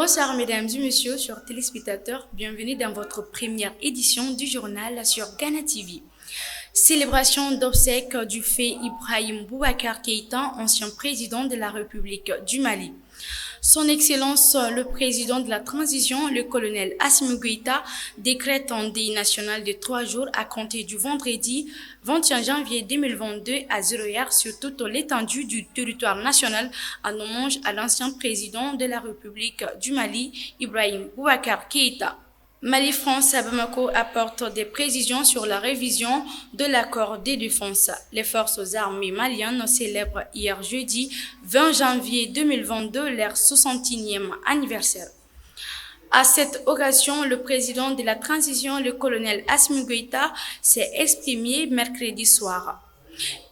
Bonsoir mesdames et messieurs, chers téléspectateurs, bienvenue dans votre première édition du journal sur Ghana TV. Célébration d'obsèques du fait Ibrahim Boubacar Keïta, ancien président de la République du Mali. Son Excellence le président de la transition, le colonel Assimi Goïta, décrète un deuil national de 3 jours à compter du vendredi 21 janvier 2022 à 0h sur toute l'étendue du territoire national en hommage à l'ancien président de la République du Mali, Ibrahim Boubacar Keïta. Mali-France à Bamako apporte des précisions sur la révision de l'accord de défense. Les forces armées maliennes célèbrent hier jeudi 20 janvier 2022 leur 61e anniversaire. À cette occasion, le président de la transition, le colonel Assimi Goïta, s'est exprimé mercredi soir.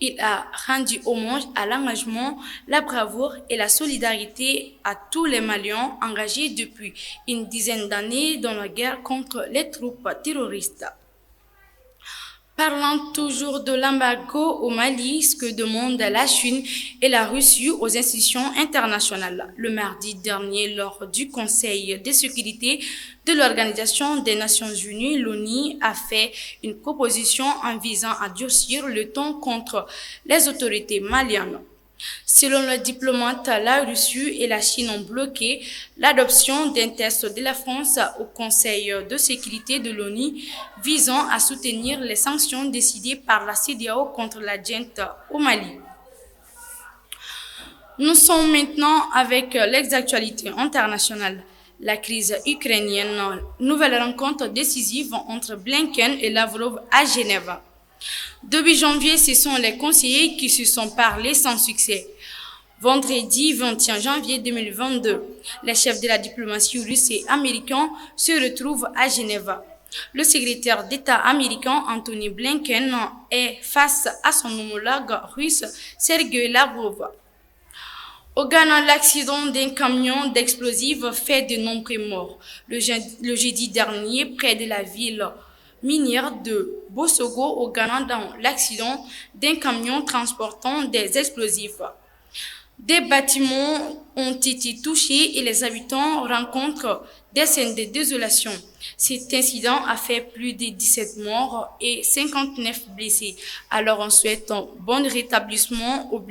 Il a rendu hommage à l'engagement, la bravoure et la solidarité à tous les Maliens engagés depuis une dizaine d'années dans la guerre contre les troupes terroristes. Parlant toujours de l'embargo au Mali, ce que demandent la Chine et la Russie aux institutions internationales. Le mardi dernier, lors du Conseil de sécurité de l'Organisation des Nations Unies, l'ONU a fait une proposition en visant à durcir le ton contre les autorités maliennes. Selon le diplomate, la Russie et la Chine ont bloqué l'adoption d'un texte de la France au Conseil de sécurité de l'ONU visant à soutenir les sanctions décidées par la CEDEAO contre la junte au Mali. Nous sommes maintenant avec les actualités internationales. La crise ukrainienne, nouvelle rencontre décisive entre Blinken et Lavrov à Genève. Début janvier, ce sont les conseillers qui se sont parlé sans succès. Vendredi 21 janvier 2022, les chefs de la diplomatie russe et américaine se retrouvent à Genève. Le secrétaire d'État américain Antony Blinken est face à son homologue russe Sergei Lavrov. Au Ghana, l'accident d'un camion d'explosifs fait de nombreux morts. Le jeudi dernier, près de la ville minière de Bosogo au Ghana dans l'accident d'un camion transportant des explosifs. Des bâtiments ont été touchés et les habitants rencontrent des scènes de désolation. Cet incident a fait plus de 17 morts et 59 blessés. Alors on souhaite un bon rétablissement aux